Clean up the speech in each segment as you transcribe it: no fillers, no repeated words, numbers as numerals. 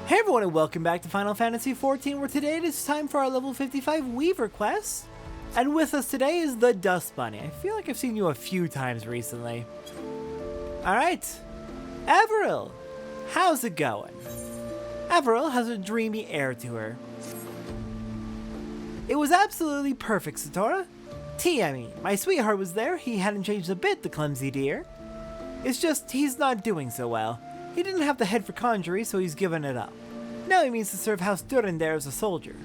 Hey everyone and welcome back to Final Fantasy XIV, where today it is time for our level 55 Weaver quest. And with us today is the Dust Bunny. I feel like I've seen you a few times recently. Alright, Averil, how's it going? Averil has a dreamy air to her. It was absolutely perfect, Satora. I mean, my sweetheart was there. He hadn't changed a bit, the clumsy dear. It's just, he's not doing so well. He didn't have the head for conjury, so he's given it up. Now he means to serve House Durandare as a soldier.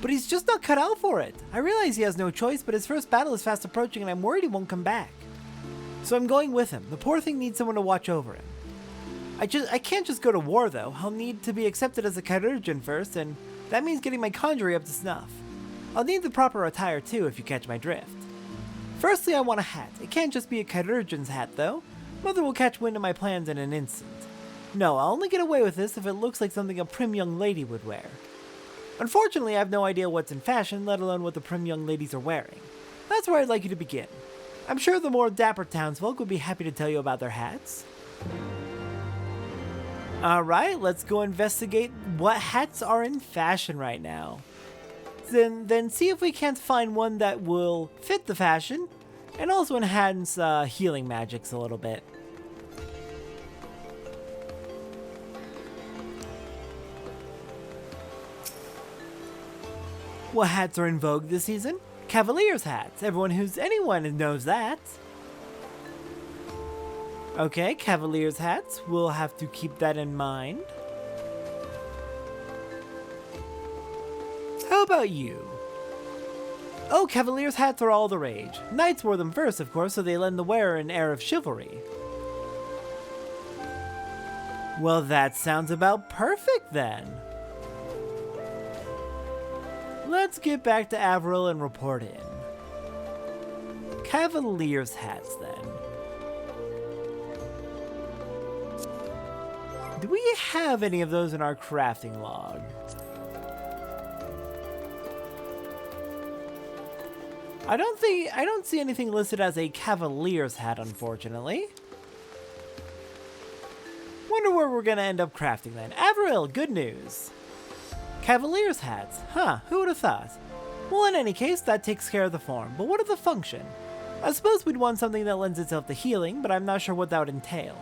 But he's just not cut out for it. I realize he has no choice, but his first battle is fast approaching and I'm worried he won't come back. So I'm going with him. The poor thing needs someone to watch over him. I can't just go to war though. I'll need to be accepted as a chirurgeon first, and that means getting my conjury up to snuff. I'll need the proper attire too, if you catch my drift. Firstly, I want a hat. It can't just be a chirurgeon's hat though. Mother will catch wind of my plans in an instant. No, I'll only get away with this if it looks like something a prim young lady would wear. Unfortunately, I have no idea what's in fashion, let alone what the prim young ladies are wearing. That's where I'd like you to begin. I'm sure the more dapper townsfolk would be happy to tell you about their hats. Alright, let's go investigate what hats are in fashion right now. Then see if we can't find one that will fit the fashion, and also enhance healing magics a little bit. What hats are in vogue this season? Cavalier's hats. Anyone knows that. Okay, Cavalier's hats. We'll have to keep that in mind. How about you? Oh, Cavalier's hats are all the rage. Knights wore them first, of course, so they lend the wearer an air of chivalry. Well, that sounds about perfect then. Let's get back to Averil and report in. Cavalier's hats, then. Do we have any of those in our crafting log? I don't see anything listed as a Cavalier's hat, unfortunately. Wonder where we're gonna end up crafting then. Averil, good news. Cavalier's hats, huh, who would have thought? Well, in any case, that takes care of the form, but what of the function? I suppose we'd want something that lends itself to healing, but I'm not sure what that would entail.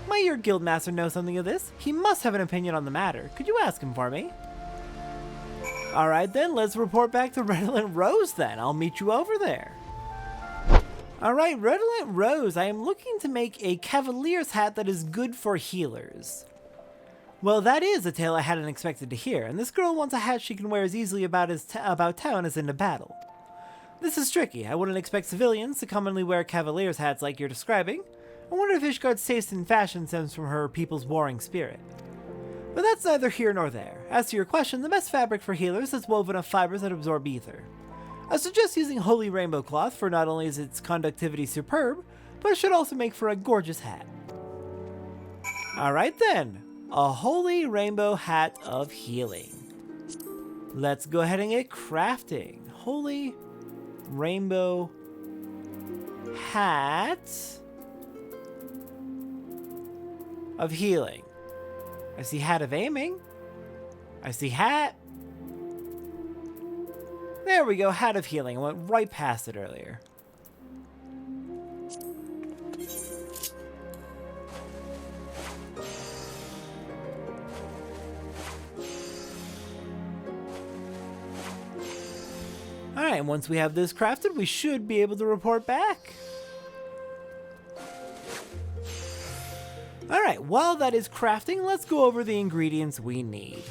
Might your guildmaster know something of this? He must have an opinion on the matter. Could you ask him for me? Alright then, let's report back to Redolent Rose then. I'll meet you over there. Alright, Redolent Rose, I am looking to make a Cavalier's hat that is good for healers. Well, that is a tale I hadn't expected to hear, and this girl wants a hat she can wear as easily about town as into battle. This is tricky. I wouldn't expect civilians to commonly wear Cavalier's hats like you're describing. I wonder if Ishgard's taste in fashion stems from her people's warring spirit. But that's neither here nor there. As to your question, the best fabric for healers is woven of fibers that absorb ether. I suggest using holy rainbow cloth, for not only is its conductivity superb, but it should also make for a gorgeous hat. Alright then. A holy rainbow hat of healing. Let's go ahead and get crafting. Holy rainbow hat of healing. I see hat of aiming. I see hat. There we go, hat of healing. I went right past it earlier. Alright, once we have this crafted, we should be able to report back. Alright, while that is crafting, let's go over the ingredients we need.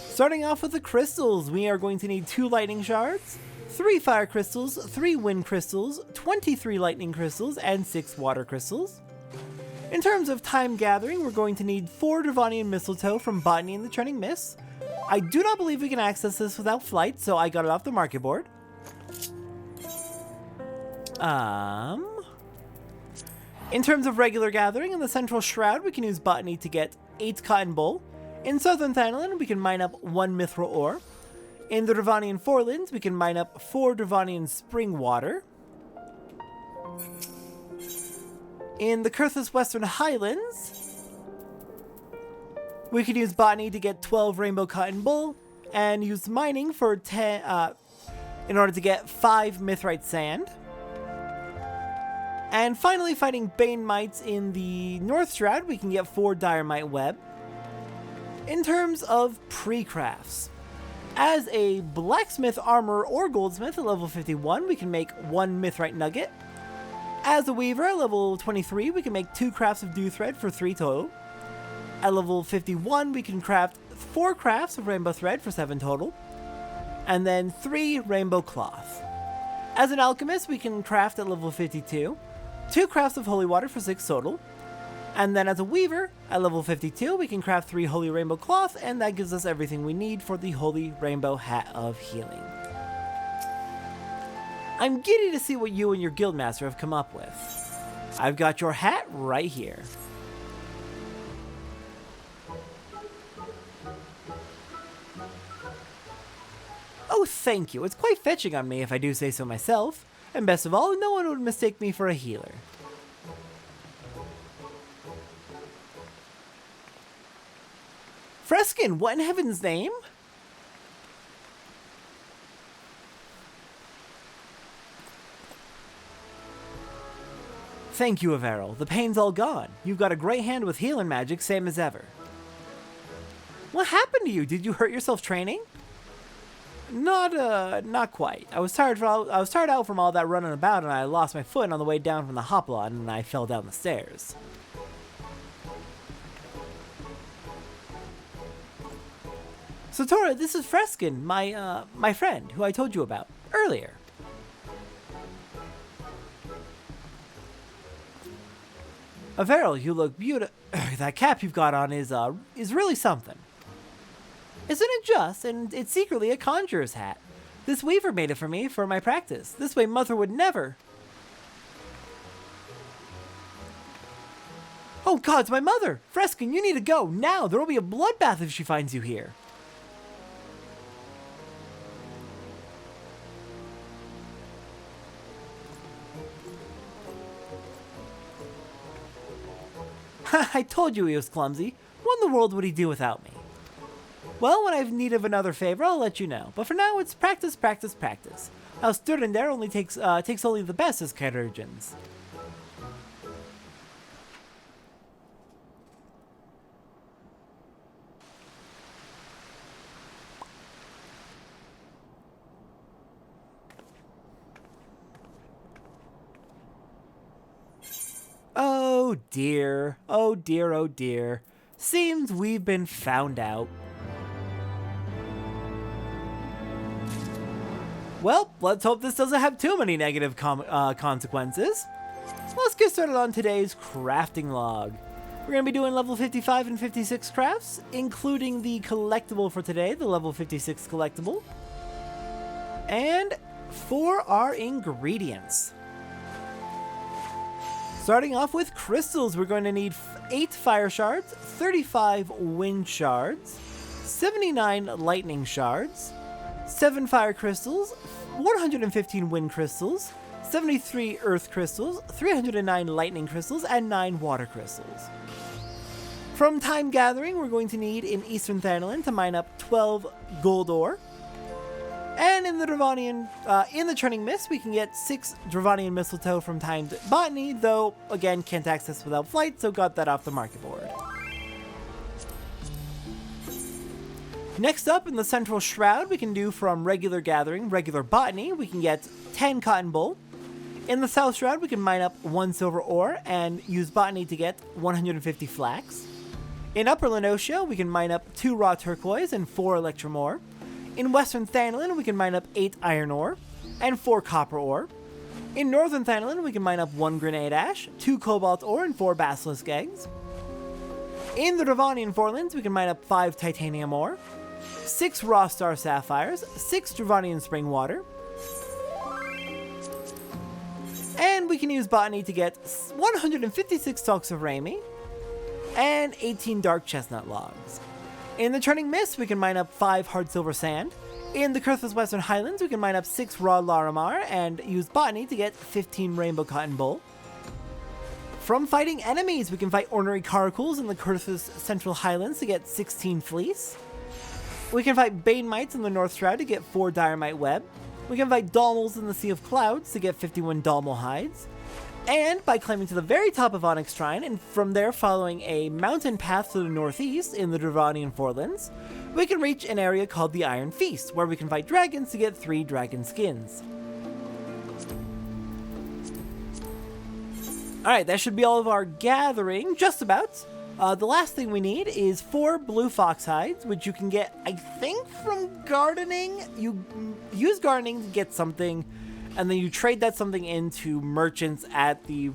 Starting off with the crystals, we are going to need 2 lightning shards, 3 fire crystals, 3 wind crystals, 23 lightning crystals, and 6 water crystals. In terms of time gathering, we're going to need 4 Dravanian mistletoe from Botany and the Trending Mists. I do not believe we can access this without flight, so I got it off the market board. In terms of regular gathering, in the Central Shroud, we can use Botany to get 8 Cotton Bowl. In Southern Thailand, we can mine up 1 Mithril Ore. In the Dravanian Forelands, we can mine up 4 Dravanian Spring Water. In the Kurthus Western Highlands, We could use botany to get 12 rainbow cotton bull, and use mining for 10, in order to get 5 mithrite sand. And finally, fighting Bane Mites in the North Shroud, we can get 4 Diorite Web. In terms of pre-crafts, as a Blacksmith, Armor, or Goldsmith at level 51, we can make 1 Mithrite Nugget. As a Weaver at level 23, we can make 2 crafts of Dew Thread for 3 total. At level 51, we can craft 4 crafts of Rainbow Thread for 7 total. And then 3 Rainbow Cloth. As an Alchemist, we can craft at level 52. 2 crafts of Holy Water for 6 total. And then as a Weaver, at level 52, we can craft 3 Holy Rainbow Cloth, and that gives us everything we need for the Holy Rainbow Hat of Healing. I'm giddy to see what you and your Guildmaster have come up with. I've got your hat right here. Oh, thank you. It's quite fetching on me if I do say so myself. And best of all, no one would mistake me for a healer. Freskin, what in heaven's name? Thank you, Averil. The pain's all gone. You've got a great hand with healing magic, same as ever. What happened to you? Did you hurt yourself training? Not quite. I was tired out from all that running about, and I lost my foot on the way down from the hoplon, and I fell down the stairs. So Tora, this is Freskin, my friend, who I told you about earlier. Averil, you look beautiful. That cap you've got on is really something. Isn't it just? And it's secretly a conjurer's hat. This weaver made it for me for my practice. This way Mother would never. Oh God, it's my mother! Freskin, you need to go now. There will be a bloodbath if she finds you here. I told you he was clumsy. What in the world would he do without me? Well, when I have need of another favor, I'll let you know. But for now, it's practice, practice, practice. How Sturden there only takes only the best as Catergens. Oh dear, oh dear, oh dear. Seems we've been found out. Well, let's hope this doesn't have too many negative consequences. Let's get started on today's crafting log. We're going to be doing level 55 and 56 crafts, including the collectible for today, the level 56 collectible. And for our ingredients. Starting off with crystals, we're going to need 8 fire shards, 35 wind shards, 79 lightning shards, 7 fire crystals, 115 wind crystals, 73 earth crystals, 309 lightning crystals, and 9 water crystals. From time gathering, we're going to need in Eastern Thanalan to mine up 12 gold ore. And in the Dravanian, in the Churning Mist, we can get 6 Dravanian mistletoe from timed botany, though, again, can't access without flight, so got that off the market board. Next up, in the Central Shroud, we can do from regular gathering, regular botany, we can get 10 cotton bull. In the South Shroud, we can mine up 1 silver ore and use botany to get 150 flax. In Upper Lenotia, we can mine up 2 raw turquoise and 4 electrum ore. In Western Thanalan, we can mine up 8 iron ore and 4 copper ore. In Northern Thanalan, we can mine up 1 grenade ash, 2 cobalt ore, and 4 basilisk eggs. In the Dravanian Forelands, we can mine up 5 titanium ore, 6 raw star sapphires, 6 Dravanian spring water, and we can use botany to get 156 stalks of Rami and 18 dark chestnut logs. In the Churning Mist, we can mine up 5 hard silver sand. In the Kurthas Western Highlands, we can mine up 6 raw Larimar and use botany to get 15 rainbow cotton bull. From fighting enemies, we can fight ornery caracals in the Kurthus Central Highlands to get 16 fleece. We can fight Bane Mites in the North Shroud to get 4 Diorite Web. We can fight Dalmals in the Sea of Clouds to get 51 Dalmal Hides. And by climbing to the very top of Onyx Shrine, and from there following a mountain path to the northeast in the Dravanian Forelands, we can reach an area called the Iron Feast, where we can fight dragons to get 3 dragon skins. Alright, that should be all of our gathering, just about. The last thing we need is 4 blue fox hides, which you can get, I think, from gardening. You use gardening to get something, and then you trade that something into merchants at the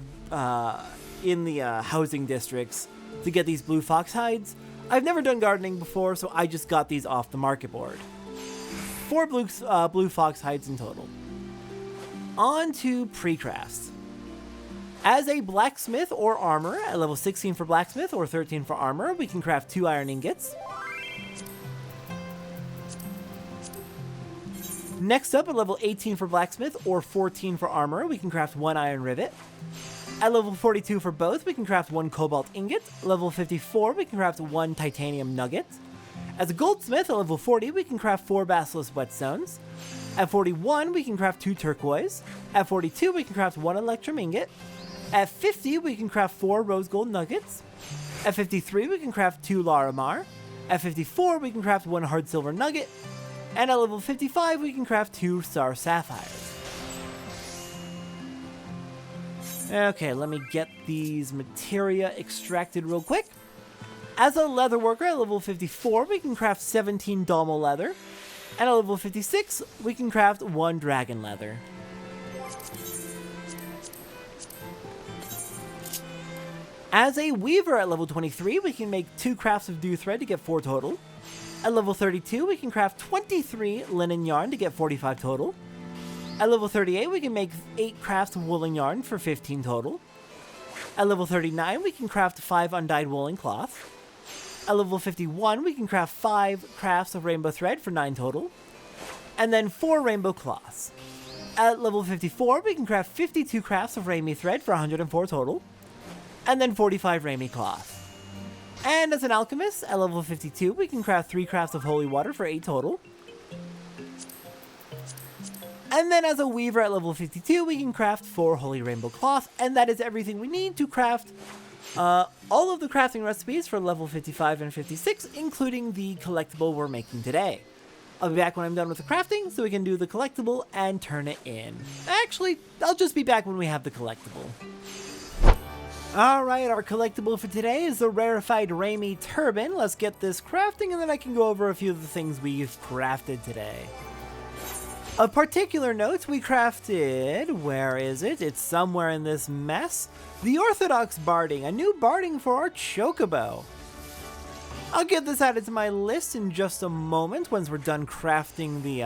in the housing districts to get these blue fox hides. I've never done gardening before, so I just got these off the market board. 4 blue fox hides in total. On to pre-crafts. As a blacksmith or armorer, at level 16 for blacksmith or 13 for armor, we can craft 2 iron ingots. Next up, at level 18 for blacksmith or 14 for armor, we can craft 1 iron rivet. At level 42 for both, we can craft 1 cobalt ingot. Level 54, we can craft 1 titanium nugget. As a goldsmith, at level 40, we can craft 4 basilisk whetstones. At 41, we can craft 2 turquoise. At 42, we can craft 1 electrum ingot. At 50, we can craft 4 rose gold nuggets. At 53, we can craft 2 Larimar. At 54, we can craft 1 hard silver nugget. And at level 55, we can craft 2 star sapphires. Okay, let me get these materia extracted real quick. As a leather worker at level 54, we can craft 17 Dalmal leather. And at level 56, we can craft 1 dragon leather. As a weaver at level 23, we can make 2 crafts of dew thread to get 4 total. At level 32, we can craft 23 linen yarn to get 45 total. At level 38, we can make 8 crafts of woolen yarn for 15 total. At level 39, we can craft 5 undyed woolen cloth. At level 51, we can craft 5 crafts of rainbow thread for 9 total. And then 4 rainbow cloths. At level 54, we can craft 52 crafts of Raimi thread for 104 total. And then 45 Raimi cloth. And as an alchemist, at level 52, we can craft 3 crafts of holy water for 8 total. And then as a weaver at level 52, we can craft 4 holy rainbow cloth, and that is everything we need to craft all of the crafting recipes for level 55 and 56, including the collectible we're making today. I'll be back when I'm done with the crafting, so we can do the collectible and turn it in. Actually, I'll just be back when we have the collectible. Alright, our collectible for today is the rarefied Raimi turban. Let's get this crafting and then I can go over a few of the things we've crafted today. Of particular note, we crafted, where is it? It's somewhere in this mess. The Orthodox Barding, a new barding for our Chocobo. I'll get this added to my list in just a moment once we're done crafting the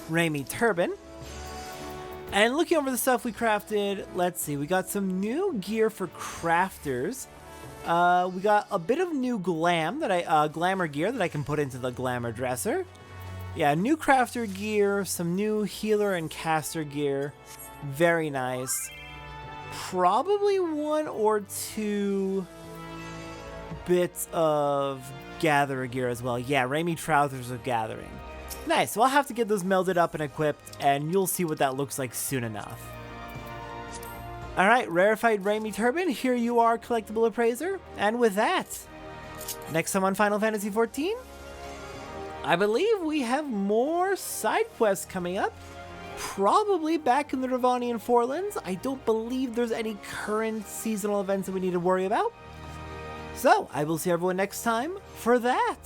Raimi turban. And looking over the stuff we crafted, let's see, we got some new gear for crafters. We got a bit of new glamour gear that I can put into the glamour dresser. Yeah, new crafter gear, some new healer and caster gear. Very nice. Probably 1 or 2 bits of gatherer gear as well. Yeah, Raimi trousers of gathering. Nice, so I'll have to get those melded up and equipped, and you'll see what that looks like soon enough. Alright, rarefied Raimi turban, here you are, collectible appraiser. And with that, next time on Final Fantasy XIV, I believe we have more side quests coming up. Probably back in the Dravanian Forelands. I don't believe there's any current seasonal events that we need to worry about. So, I will see everyone next time for that.